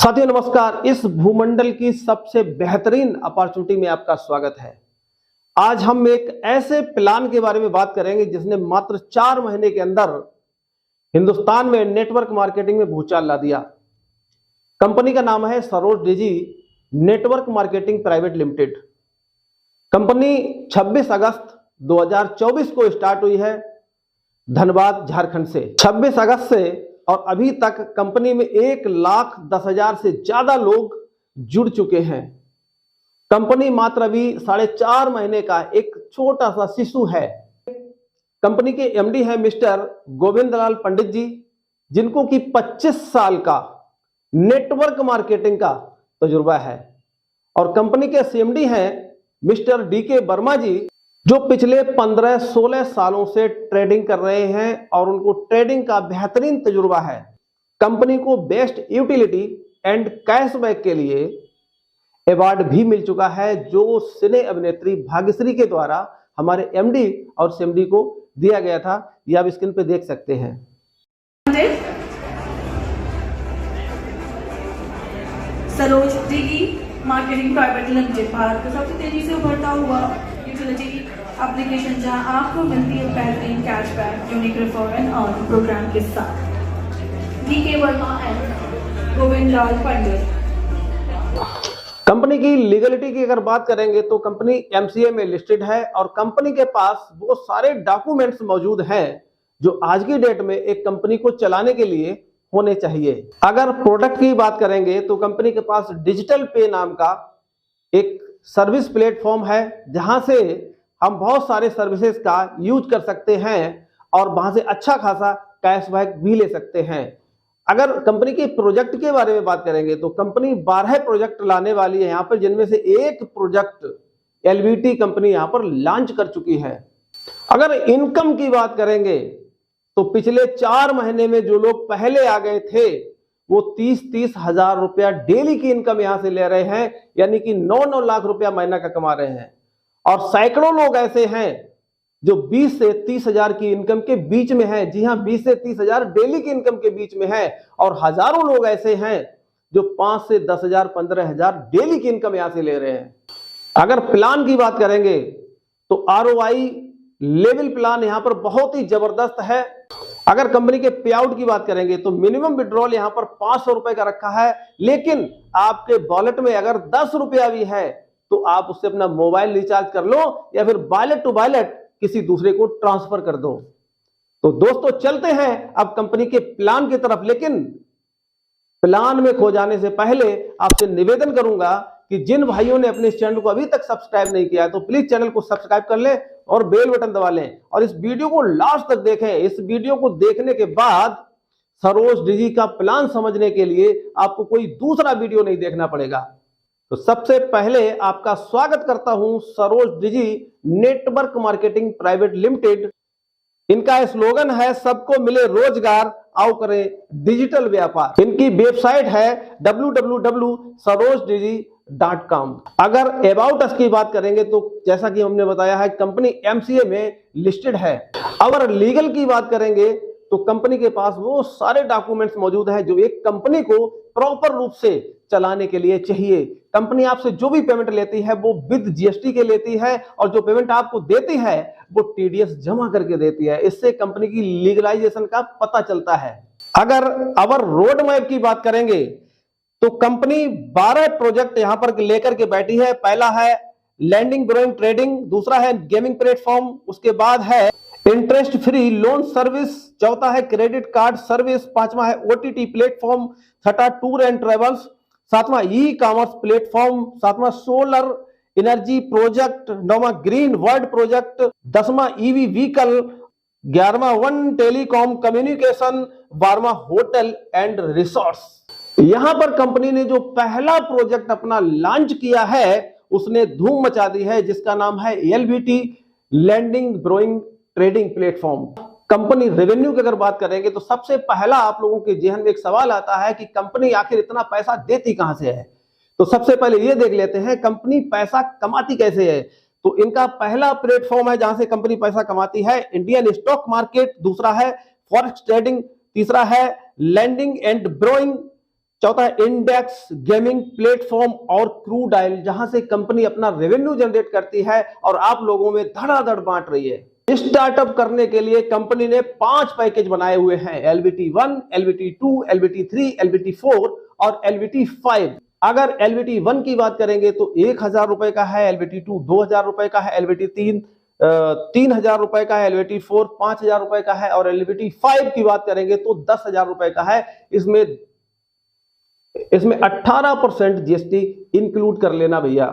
साथियों नमस्कार। इस भूमंडल की सबसे बेहतरीन अपॉर्चुनिटी में आपका स्वागत है। आज हम एक ऐसे प्लान के बारे में बात करेंगे जिसने मात्र 4 महीने के अंदर हिंदुस्तान में नेटवर्क मार्केटिंग में भूचाल ला दिया। कंपनी का नाम है Saroj digi network marketing private limited. Company 26 अगस्त 2024 को स्टार्ट हुई है धनबाद झारखंड से। 26 अगस्त से और अभी तक कंपनी में 1,10,000 से ज्यादा लोग जुड़ चुके हैं। कंपनी मात्र अभी 4.5 महीने का एक छोटा सा शिशु है। कंपनी के एमडी है मिस्टर गोविंद लाल पंडित जी, जिनको कि 25 साल का नेटवर्क मार्केटिंग का तजुर्बा है। और कंपनी के सीएमडी हैं मिस्टर डीके वर्मा जी, जो पिछले 15-16 सालों से ट्रेडिंग कर रहे हैं और उनको ट्रेडिंग का बेहतरीन तजुर्बा है। कंपनी को बेस्ट यूटिलिटी एंड कैशबैक के लिए अवार्ड भी मिल चुका है, जो सिने अभिनेत्री भाग्यश्री के द्वारा हमारे एमडी और सीएमडी को दिया गया था। ये आप स्क्रीन पे देख सकते हैं। सरोज डिजी मार्केटिंग प्राइवेट लिमिटेड भारत का सबसे तेजी से उभरता हुआ यूटिलिटी एप्लीकेशन, जहां आपको मिलती है बेहतरीन cashback unique refer and earn program के साथ। DK Verma and Govind Lal Pandit. Company की लीगलिटी की अगर बात करेंगे तो कंपनी एमसीए में लिस्टेड है और कंपनी के पास वो सारे डॉक्यूमेंट्स मौजूद हैं जो आज की डेट में एक कंपनी को चलाने के लिए होने चाहिए। अगर प्रोडक्ट की बात करेंगे तो कंपनी के पास डिजिटल पे नाम का एक सर्विस प्लेटफॉर्म है, जहां से हम बहुत सारे सर्विसेज का यूज कर सकते हैं और वहां से अच्छा खासा कैशबैक भी ले सकते हैं। अगर कंपनी के प्रोजेक्ट के बारे में बात करेंगे तो कंपनी 12 प्रोजेक्ट लाने वाली है यहाँ पर, जिनमें से एक प्रोजेक्ट एलवीटी कंपनी यहाँ पर लॉन्च कर चुकी है। अगर इनकम की बात करेंगे तो पिछले 4 महीने में जो लोग पहले आ गए थे वो 30-30 हजार रुपया डेली की इनकम यहां से ले रहे हैं, यानी कि 9-9 लाख रुपया महीना का कमा रहे हैं। और सैकड़ों लोग ऐसे हैं जो 20 से 30 हजार की इनकम के बीच में हैं। जी हां, 20 से 30 हजार डेली की इनकम के बीच में है। और हजारों लोग ऐसे हैं जो 5 से 10 हजार 15 हजार डेली की इनकम यहां से ले रहे हैं। अगर प्लान की बात करेंगे तो आरओआई लेवल प्लान यहां पर बहुत ही जबरदस्त है। अगर कंपनी के पे आउट की बात करेंगे तो मिनिमम विड्रॉल यहां पर 500 रुपए का रखा है, लेकिन आपके वॉलेट में अगर 10 रुपया भी है तो आप उससे अपना मोबाइल रिचार्ज कर लो या फिर वॉलेट टू वॉलेट किसी दूसरे को ट्रांसफर कर दो। तो दोस्तों चलते हैं अब कंपनी के प्लान की तरफ, लेकिन प्लान में खो जाने से पहले आपसे निवेदन करूंगा कि जिन भाइयों ने अपने चैनल को अभी तक सब्सक्राइब नहीं किया है तो प्लीज चैनल को सब्सक्राइब कर लें और बेल बटन दबा लें और इस वीडियो को लास्ट तक देखें। इस वीडियो को देखने के बाद सरोज डिजी का प्लान समझने के लिए आपको कोई दूसरा वीडियो नहीं देखना पड़ेगा। तो सबसे पहले आपका स्वागत करता हूं Saroj digi network marketing private limited. इनका स्लोगन है सबको मिले रोजगार, आओ करें डिजिटल व्यापार। इनकी वेबसाइट है www.sarojDigi.com। अगर अबाउट अस की बात करेंगे तो जैसा कि हमने बताया है कंपनी एमसीए में लिस्टेड है। अगर लीगल की बात करेंगे तो कंपनी के पास वो सारे डॉक्यूमेंट्स मौजूद हैं जो एक कंपनी को प्रॉपर रूप से चलाने के लिए चाहिए। कंपनी आपसे जो भी पेमेंट लेती है वो विद जीएसटी के लेती है और जो पेमेंट आपको देती है वो टीडीएस जमा करके देती है। इससे कंपनी की लीगलाइजेशन का पता चलता है। अगर अवर रोड मैप की बात करेंगे तो कंपनी 12 प्रोजेक्ट यहां पर लेकर के बैठी है। पहला है लैंडिंग ब्रोइंग ट्रेडिंग, दूसरा है गेमिंग प्लेटफॉर्म, उसके बाद है इंटरेस्ट फ्री लोन सर्विस, चौथा है क्रेडिट कार्ड सर्विस, पांचवा है ओटीटी प्लेटफॉर्म, छठा टूर एंड ट्रेवल्स, सातवां ई कॉमर्स प्लेटफॉर्म, सातवां सोलर एनर्जी प्रोजेक्ट, नौवां ग्रीन वर्ल्ड प्रोजेक्ट, 10वां ईवी व्हीकल, 11वां वन टेलीकॉम कम्युनिकेशन, 12वां होटल एंड रिसोर्ट्स। यहां पर कंपनी ने जो पहला प्रोजेक्ट अपना लॉन्च किया है उसने धूम मचा दी है, जिसका नाम है एलबीटी लैंडिंग ब्रोइंग ट्रेडिंग प्लेटफॉर्म। कंपनी रेवेन्यू की अगर बात करेंगे तो सबसे पहला आप लोगों के जेहन में एक सवाल आता है कि कंपनी आखिर इतना पैसा देती कहां से है। तो सबसे पहले ये देख लेते हैं कंपनी पैसा कमाती कैसे है। तो इनका पहला प्लेटफॉर्म है जहां से कंपनी पैसा कमाती है इंडियन स्टॉक मार्केट, दूसरा है फॉरेक्स ट्रेडिंग, तीसरा है लैंडिंग एंड ब्रोइंग चौथा है इंडेक्स, गेमिंग प्लेटफॉर्म और क्रू डायल, जहां से कंपनी अपना रेवेन्यू जनरेट करती है और आप लोगों में धड़ाधड़ बांट रही है। स्टार्टअप करने के लिए कंपनी ने 5 पैकेज बनाए हुए हैं, LBT1, LBT2, LBT3, LBT4 और LBT5। अगर LBT1 की बात करेंगे तो 1,000 रुपए का है, LBT2 2,000 रुपए का है, LBT3 3,000 रुपए का है, LBT4 5,000 रुपए का है और LBT5 की बात करेंगे तो 10,000 रुपए का है। इसमें 18% जीएसटी इंक्लूड कर लेना भैया।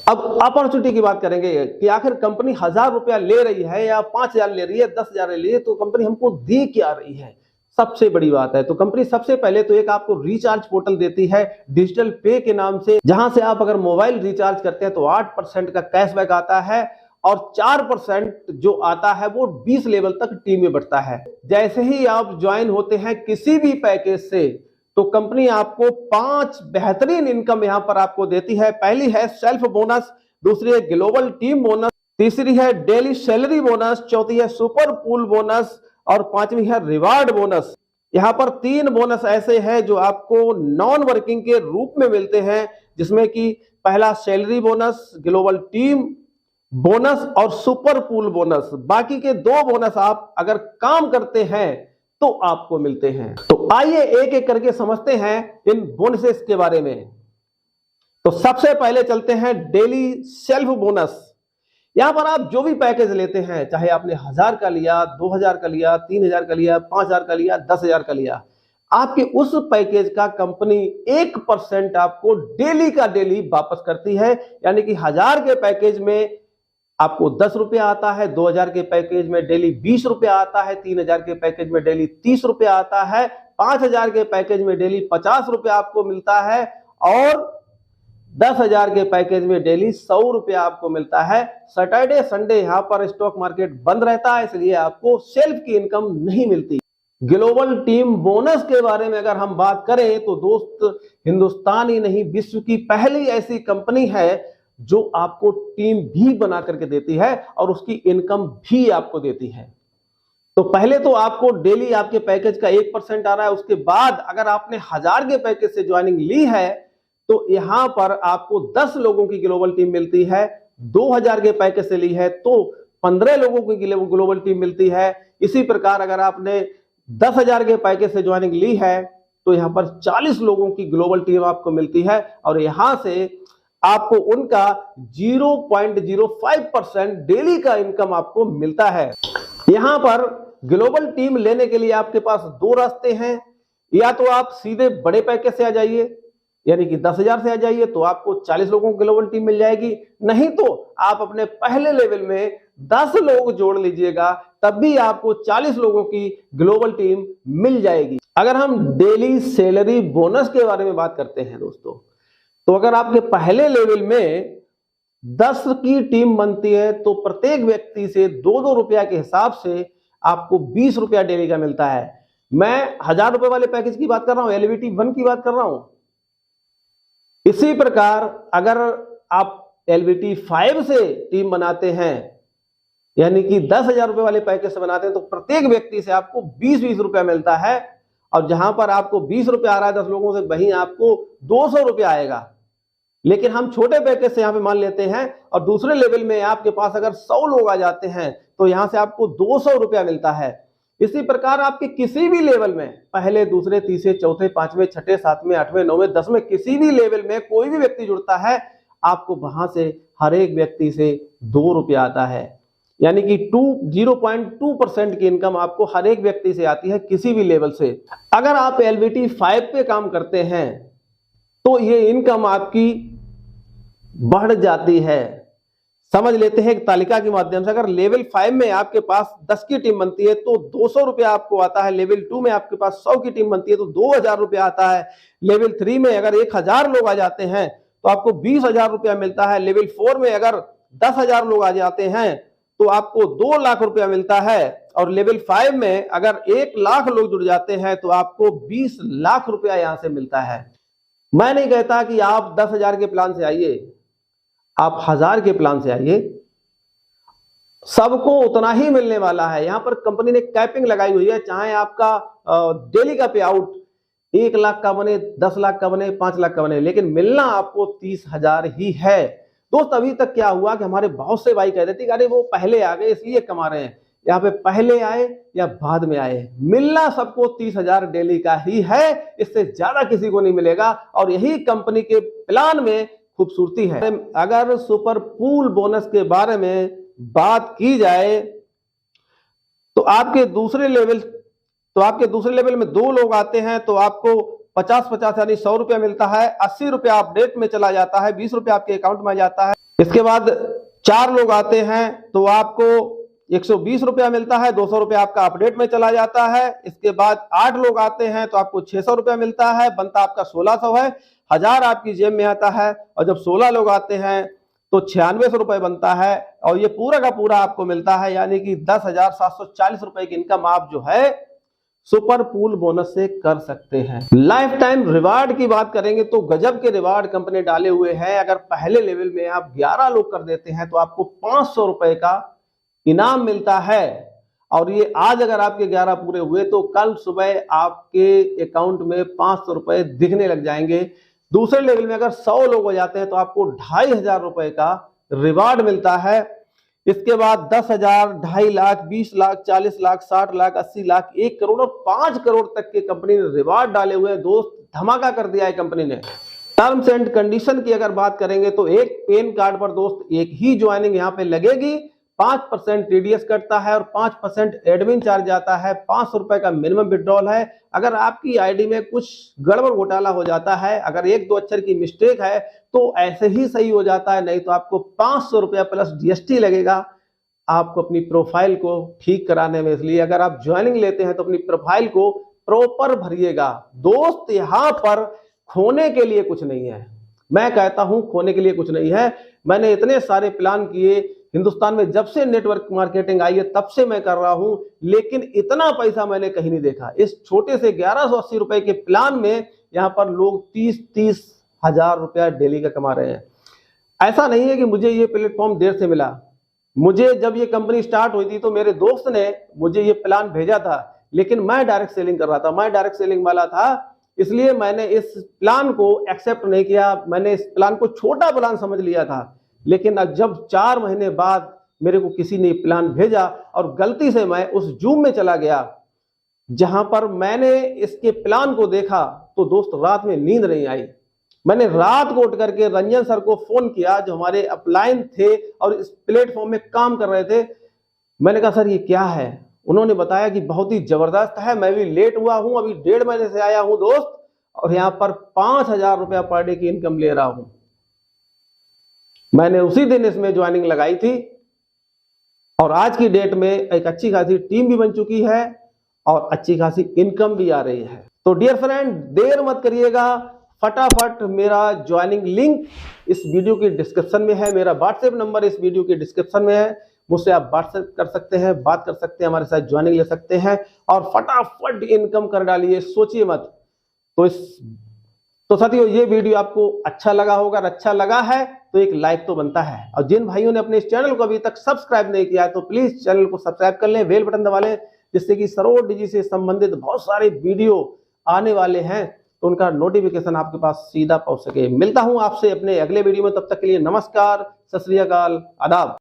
अब अपॉर्चुनिटी की बात करेंगे कि आखिर कंपनी 1,000 रुपया ले रही है या 5,000 ले रही है, 10,000 ले रही है, तो कंपनी हमको दे क्या रही है, सबसे बड़ी बात है। तो कंपनी सबसे पहले तो एक आपको रिचार्ज पोर्टल देती है डिजिटल पे के नाम से, जहां से आप अगर मोबाइल रिचार्ज करते हैं तो 8% का कैशबैक आता है और 4% जो आता है वो 20 लेवल तक टीम में बढ़ता है। जैसे ही आप ज्वाइन होते हैं किसी भी पैकेज से तो कंपनी आपको 5 बेहतरीन इनकम यहां पर आपको देती है। पहली है सेल्फ बोनस, दूसरी है ग्लोबल टीम बोनस, तीसरी है डेली सैलरी बोनस, चौथी है सुपर पूल बोनस और पांचवी है रिवार्ड बोनस। यहां पर 3 बोनस ऐसे हैं जो आपको नॉन वर्किंग के रूप में मिलते हैं, जिसमें कि पहला salary bonus, global team bonus और सुपर पूल बोनस। बाकी के 2 बोनस आप अगर काम करते हैं तो आपको मिलते हैं। तो आइए एक एक करके समझते हैं इन बोनसेस के बारे में। तो सबसे पहले चलते हैं डेली सेल्फ बोनस। यहां पर आप जो भी पैकेज लेते हैं, चाहे आपने 1,000 का लिया, 2,000 का लिया, 3,000 का लिया, 5,000 का लिया, 10,000 का लिया, आपके उस पैकेज का कंपनी 1% आपको डेली का डेली वापस करती है। यानी कि 1,000 के पैकेज में आपको 10 रुपया आता है, 2,000 के पैकेज में डेली 20 रुपया आता है, 3,000 के पैकेज में डेली 30 रुपया आता है, 5,000 के पैकेज में डेली 50 रुपया आपको मिलता है और 10,000 के पैकेज में डेली 100 रुपया आपको मिलता है। सैटरडे संडे यहां पर स्टॉक मार्केट बंद रहता है, इसलिए आपको सेल्फ की इनकम नहीं मिलती। ग्लोबल टीम बोनस के बारे में अगर हम बात करें तो दोस्त, हिंदुस्तान ही नहीं विश्व की पहली ऐसी कंपनी है जो आपको टीम भी बना करके देती है और उसकी इनकम भी आपको देती है। तो पहले तो आपको डेली आपके पैकेज का 1% आ रहा है, उसके बाद अगर आपने 1,000 के पैकेज से ज्वाइनिंग ली है तो यहां पर आपको 10 लोगों की ग्लोबल टीम मिलती है। 2,000 के पैकेज से ली है तो 15 लोगों की ग्लोबल टीम मिलती है। इसी प्रकार अगर आपने 10,000 के पैकेज से ज्वाइनिंग ली है तो यहां पर 40 लोगों की ग्लोबल टीम आपको मिलती है और यहां से आपको उनका 0.05% डेली का इनकम आपको मिलता है। यहां पर ग्लोबल टीम लेने के लिए आपके पास 2 रास्ते हैं। या तो आप सीधे बड़े पैकेज से आ जाइए, यानी कि 10,000 से आ जाइए तो आपको 40 लोगों की ग्लोबल टीम मिल जाएगी। नहीं तो आप अपने पहले लेवल में 10 लोग जोड़ लीजिएगा, तब भी आपको 40 लोगों की ग्लोबल टीम मिल जाएगी। अगर हम डेली सैलरी बोनस के बारे में बात करते हैं दोस्तों, तो अगर आपके पहले लेवल में 10 की टीम बनती है तो प्रत्येक व्यक्ति से 2-2 रुपया के हिसाब से आपको 20 रुपया डेली का मिलता है। मैं 1,000 रुपए वाले पैकेज की बात कर रहा हूं, LBT1 की बात कर रहा हूं। इसी प्रकार अगर आप LBT5 से टीम बनाते हैं, यानी कि 10,000 रुपए वाले पैकेज से बनाते हैं, तो प्रत्येक व्यक्ति से आपको 20-20 रुपया मिलता है और जहां पर आपको 20 रुपया आ रहा है 10 लोगों से, वहीं आपको 200 रुपया आएगा। लेकिन हम छोटे पैकेज से यहां पे मान लेते हैं और दूसरे लेवल में आपके पास अगर 100 लोग आ जाते हैं तो यहां से आपको 200 रुपया मिलता है। इसी प्रकार आपके किसी भी लेवल में, पहले, दूसरे, तीसरे, चौथे, 5वें, 6ठे, 7वें, 8वें, 9वें, 10वें, किसी भी लेवल में कोई भी व्यक्ति जुड़ता है, आपको वहां से हर एक व्यक्ति से 2 रुपया आता है। यानी कि 0.2% की इनकम आपको हर एक व्यक्ति से आती है किसी भी लेवल से। अगर आप LBT5 पे काम करते हैं तो ये इनकम आपकी बढ़ जाती है। समझ लेते हैं एक तालिका के माध्यम से। अगर लेवल 5 में आपके पास 10 की टीम बनती है तो 200 रुपया आपको आता है। लेवल 2 में आपके पास 100 की टीम बनती है तो 2,000 रुपया आता है। लेवल 3 में अगर 1,000 लोग आ जाते हैं तो आपको 20,000 रुपया मिलता है। लेवल 4 में अगर 10,000 लोग आ जाते हैं तो आपको 2 लाख रुपया मिलता है। और लेवल 5 में अगर 1 लाख लोग जुड़ जाते हैं तो आपको 20 लाख रुपया यहां से मिलता है। मैं नहीं कहता कि आप 10,000 के प्लान से आइए, आप 1,000 के प्लान से आइए, सबको उतना ही मिलने वाला है। यहां पर कंपनी ने कैपिंग लगाई हुई है, चाहे आपका डेली का पे आउट 1 लाख का बने, 10 लाख का बने, 5 लाख का बने, लेकिन मिलना आपको 30,000 ही है। दोस्त अभी तक क्या हुआ कि हमारे बहुत से भाई कह देते कि अरे वो पहले आ गए इसलिए कमा रहे हैं। यहाँ पे पहले आए या बाद में आए, मिलना सबको 30,000 डेली का ही है, इससे ज्यादा किसी को नहीं मिलेगा। और यही कंपनी के प्लान में खूबसूरती है। अगर सुपर पूल बोनस के बारे में बात की जाए तो आपके दूसरे लेवल में 2 लोग आते हैं तो आपको 50-50 यानी 100 रुपया मिलता है। 80 रुपया अपडेट में चला जाता है, 20 रुपया आपके अकाउंट में आ जाता है। इसके बाद 4 लोग आते हैं तो आपको 120 रुपया मिलता है, 200 रुपया आपका अपडेट में चला जाता है। इसके बाद 8 लोग आते हैं तो आपको 600 रुपया मिलता है, बनता आपका 1600 है, 1000 आपकी जेब में आता है। और जब 16 लोग आते हैं तो 9600 रुपए बनता है और ये पूरा का पूरा आपको मिलता है, यानी कि 10,740 रुपए की इनकम आप जो है सुपर पूल बोनस से कर सकते हैं। लाइफ टाइम रिवार्ड की बात करेंगे तो गजब के रिवार्ड कंपनी डाले हुए हैं। अगर पहले लेवल में आप 11 लोग कर देते हैं तो आपको 500 रुपए का इनाम मिलता है। और ये आज अगर आपके 11 पूरे हुए तो कल सुबह आपके अकाउंट में 500 रुपए दिखने लग जाएंगे। दूसरे लेवल में अगर 100 लोग हो जाते हैं तो आपको 2,500 रुपए का रिवार्ड मिलता है। इसके बाद 10,000, 2.5 लाख, 20 लाख, 40 लाख, 60 लाख, 80 लाख, 1 करोड़ और 5 करोड़ तक के कंपनी ने रिवार्ड डाले हुए हैं। दोस्त धमाका कर दिया है कंपनी ने। टर्म्स एंड कंडीशन की अगर बात करेंगे तो एक पेन कार्ड पर दोस्त एक ही ज्वाइनिंग यहाँ पे लगेगी। 5% टीडीएस कटता है और 5% एडमिन चार्ज आता है। 500 रुपए का मिनिमम विड्रॉल है। अगर आपकी आईडी में कुछ गड़बड़ घोटाला हो जाता है, अगर 1-2 अक्षर की मिस्टेक है तो ऐसे ही सही हो जाता है, नहीं तो आपको 500 रुपया प्लस जीएसटी लगेगा आपको अपनी प्रोफाइल को ठीक कराने में। इसलिए अगर आप ज्वाइनिंग लेते हैं तो अपनी प्रोफाइल को प्रॉपर भरिएगा। दोस्त यहाँ पर खोने के लिए कुछ नहीं है, मैं कहता हूं खोने के लिए कुछ नहीं है। मैंने इतने सारे प्लान किए हिंदुस्तान में, जब से नेटवर्क मार्केटिंग आई है तब से मैं कर रहा हूं, लेकिन इतना पैसा मैंने कहीं नहीं देखा। इस छोटे से 1180 रुपए के प्लान में यहां पर लोग 30-30 हजार रुपया डेली का कमा रहे हैं। ऐसा नहीं है कि मुझे ये प्लेटफॉर्म देर से मिला। मुझे जब ये कंपनी स्टार्ट हुई थी तो मेरे दोस्त ने मुझे ये प्लान भेजा था, लेकिन मैं डायरेक्ट सेलिंग कर रहा था, मैं डायरेक्ट सेलिंग वाला था, इसलिए मैंने इस प्लान को एक्सेप्ट नहीं किया। मैंने इस प्लान को छोटा प्लान समझ लिया था। लेकिन अब जब 4 महीने बाद मेरे को किसी ने प्लान भेजा और गलती से मैं उस जूम में चला गया जहां पर मैंने इसके प्लान को देखा तो दोस्त रात में नींद नहीं आई। मैंने रात को उठ करके रंजन सर को फोन किया जो हमारे अपलाइन थे और इस प्लेटफॉर्म में काम कर रहे थे। मैंने कहा सर ये क्या है? उन्होंने बताया कि बहुत ही जबरदस्त है, मैं भी लेट हुआ हूं, अभी 1.5 महीने से आया हूं दोस्त, और यहां पर 5,000 रुपया पर डे की इनकम ले रहा हूं। मैंने उसी दिन इसमें ज्वाइनिंग लगाई थी और आज की डेट में एक अच्छी खासी टीम भी बन चुकी है और अच्छी खासी इनकम भी आ रही है। तो डियर फ्रेंड, देर मत करिएगा, फटाफट मेरा ज्वाइनिंग लिंक इस वीडियो की डिस्क्रिप्शन में है, मेरा व्हाट्सएप नंबर इस वीडियो की डिस्क्रिप्शन में है, मुझसे आप व्हाट्सएप कर सकते हैं, बात कर सकते हैं, हमारे साथ ज्वाइनिंग ले सकते हैं और फटाफट इनकम कर डालिए, सोचिए मत। तो साथियों, ये वीडियो आपको अच्छा लगा होगा, और अच्छा लगा है तो एक लाइक तो बनता है, और जिन भाइयों ने अपने इस चैनल को अभी तक सब्सक्राइब नहीं किया है तो प्लीज चैनल को सब्सक्राइब कर लें, बेल बटन दबा लें, जिससे कि सरोज डिजी से संबंधित बहुत सारे वीडियो आने वाले हैं तो उनका नोटिफिकेशन आपके पास सीधा पहुंच सके। मिलता हूं आपसे अपने अगले वीडियो में, तब तक के लिए नमस्कार, सत श्री अकाल, आदाब।